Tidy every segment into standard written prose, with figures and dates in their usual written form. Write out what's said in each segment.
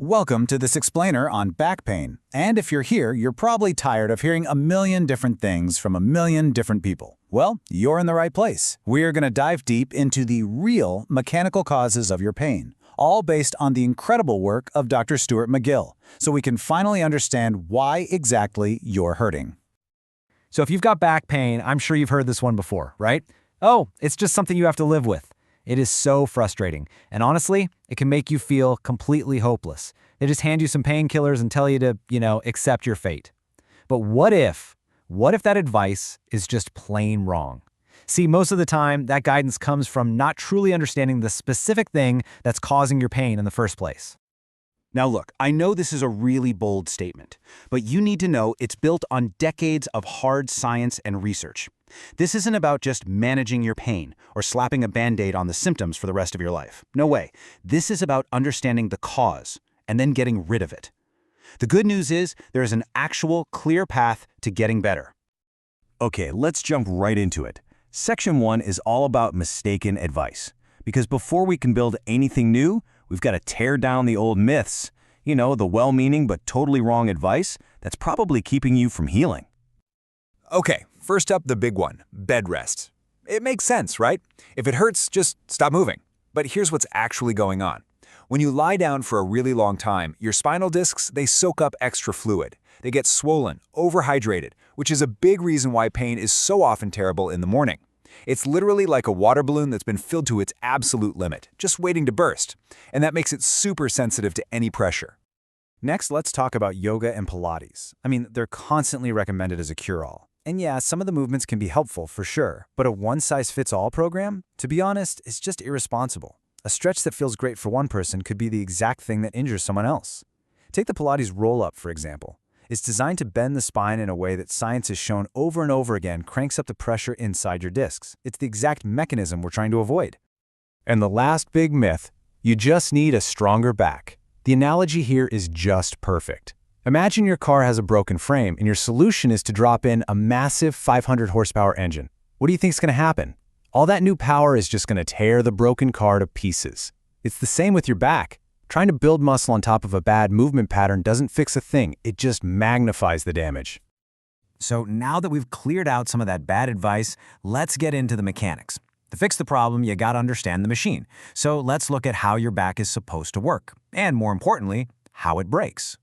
Welcome to this explainer on back pain. And if you're here, you're probably tired of hearing a million different things from a million different people. Well, you're in the right place. We're going to dive deep into the real mechanical causes of your pain, all based on the incredible work of Dr. Stuart McGill, so we can finally understand why exactly you're hurting. So if you've got back pain, I'm sure you've heard this one before, right? Oh, it's just something you have to live with. It is so frustrating, and honestly, it can make you feel completely hopeless. They just hand you some painkillers and tell you to, accept your fate. But what if that advice is just plain wrong? See, most of the time, that guidance comes from not truly understanding the specific thing that's causing your pain in the first place. Now look, I know this is a really bold statement, but you need to know it's built on decades of hard science and research. This isn't about just managing your pain or slapping a Band-Aid on the symptoms for the rest of your life. No way. This is about understanding the cause and then getting rid of it. The good news is there is an actual clear path to getting better. Okay, let's jump right into it. Section 1 is all about mistaken advice. Because before we can build anything new, we've got to tear down the old myths. The well-meaning but totally wrong advice that's probably keeping you from healing. Okay, first up, the big one, bed rest. It makes sense, right? If it hurts, just stop moving. But here's what's actually going on. When you lie down for a really long time, your spinal discs, they soak up extra fluid. They get swollen, overhydrated, which is a big reason why pain is so often terrible in the morning. It's literally like a water balloon that's been filled to its absolute limit, just waiting to burst. And that makes it super sensitive to any pressure. Next, let's talk about yoga and Pilates. They're constantly recommended as a cure-all. And yeah, some of the movements can be helpful for sure, but a one-size-fits-all program, to be honest, is just irresponsible. A stretch that feels great for one person could be the exact thing that injures someone else. Take the Pilates roll-up, for example. It's designed to bend the spine in a way that science has shown over and over again cranks up the pressure inside your discs. It's the exact mechanism we're trying to avoid. And the last big myth, you just need a stronger back. The analogy here is just perfect. Imagine your car has a broken frame and your solution is to drop in a massive 500 horsepower engine. What do you think is going to happen? All that new power is just going to tear the broken car to pieces. It's the same with your back. Trying to build muscle on top of a bad movement pattern doesn't fix a thing. It just magnifies the damage. So now that we've cleared out some of that bad advice, let's get into the mechanics. To fix the problem, you gotta understand the machine. So let's look at how your back is supposed to work, and more importantly, how it breaks.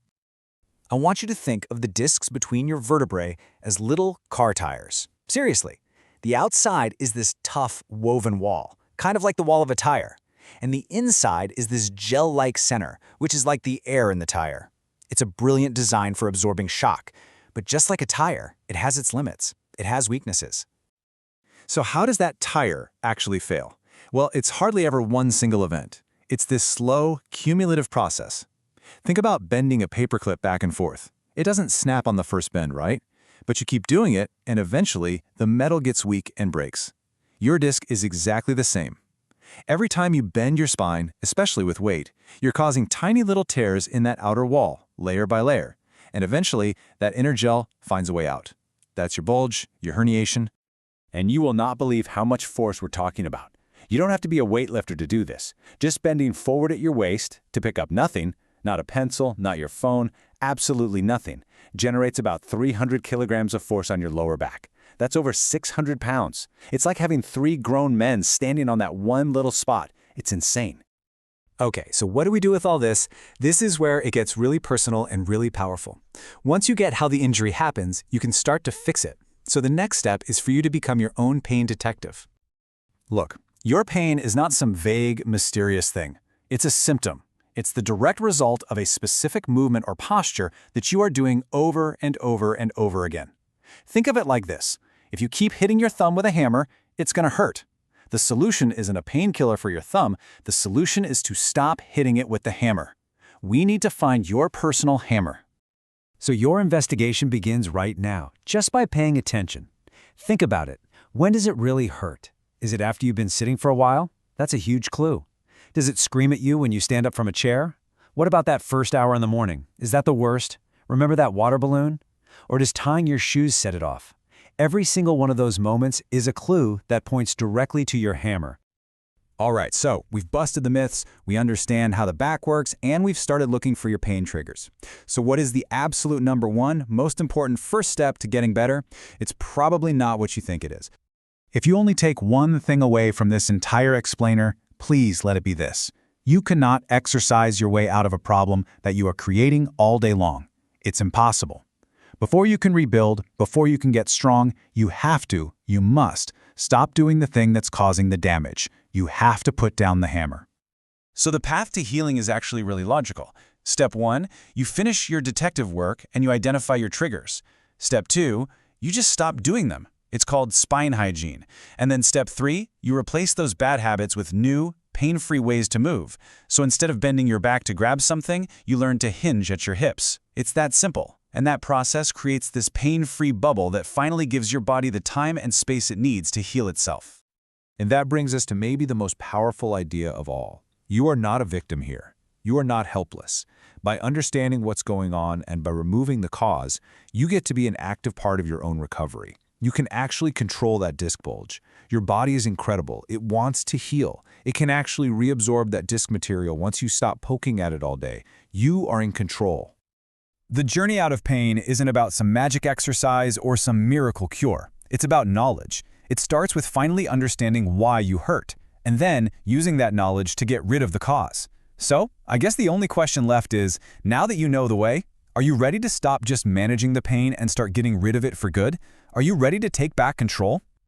I want you to think of the discs between your vertebrae as little car tires. Seriously, the outside is this tough, woven wall, kind of like the wall of a tire. And the inside is this gel-like center, which is like the air in the tire. It's a brilliant design for absorbing shock, but just like a tire, it has its limits. It has weaknesses. So how does that tire actually fail? Well, it's hardly ever one single event. It's this slow, cumulative process. Think about bending a paperclip back and forth. It doesn't snap on the first bend, right? But you keep doing it, and eventually, the metal gets weak and breaks. Your disc is exactly the same. Every time you bend your spine, especially with weight, you're causing tiny little tears in that outer wall, layer by layer, and eventually, that inner gel finds a way out. That's your bulge, your herniation. And you will not believe how much force we're talking about. You don't have to be a weightlifter to do this. Just bending forward at your waist to pick up nothing, not a pencil, not your phone, absolutely nothing, generates about 300 kilograms of force on your lower back. That's over 600 pounds. It's like having 3 grown men standing on that one little spot. It's insane. Okay, so what do we do with all this? This is where it gets really personal and really powerful. Once you get how the injury happens, you can start to fix it. So the next step is for you to become your own pain detective. Look, your pain is not some vague, mysterious thing. It's a symptom. It's the direct result of a specific movement or posture that you are doing over and over and over again. Think of it like this. If you keep hitting your thumb with a hammer, it's going to hurt. The solution isn't a painkiller for your thumb. The solution is to stop hitting it with the hammer. We need to find your personal hammer. So your investigation begins right now, just by paying attention. Think about it. When does it really hurt? Is it after you've been sitting for a while? That's a huge clue. Does it scream at you when you stand up from a chair? What about that first hour in the morning? Is that the worst? Remember that water balloon? Or does tying your shoes set it off? Every single one of those moments is a clue that points directly to your hammer. All right, so we've busted the myths, we understand how the back works, and we've started looking for your pain triggers. So what is the absolute number one, most important first step to getting better? It's probably not what you think it is. If you only take one thing away from this entire explainer, please let it be this. You cannot exercise your way out of a problem that you are creating all day long. It's impossible. Before you can rebuild, before you can get strong, you must stop doing the thing that's causing the damage. You have to put down the hammer. So the path to healing is actually really logical. Step 1, you finish your detective work and you identify your triggers. Step 2, you just stop doing them. It's called spine hygiene. And then step 3, you replace those bad habits with new, pain-free ways to move. So instead of bending your back to grab something, you learn to hinge at your hips. It's that simple. And that process creates this pain-free bubble that finally gives your body the time and space it needs to heal itself. And that brings us to maybe the most powerful idea of all. You are not a victim here. You are not helpless. By understanding what's going on and by removing the cause, you get to be an active part of your own recovery. You can actually control that disc bulge. Your body is incredible. It wants to heal. It can actually reabsorb that disc material once you stop poking at it all day. You are in control. The journey out of pain isn't about some magic exercise or some miracle cure. It's about knowledge. It starts with finally understanding why you hurt, and then using that knowledge to get rid of the cause. So, I guess the only question left is, now that you know the way, are you ready to stop just managing the pain and start getting rid of it for good? Are you ready to take back control?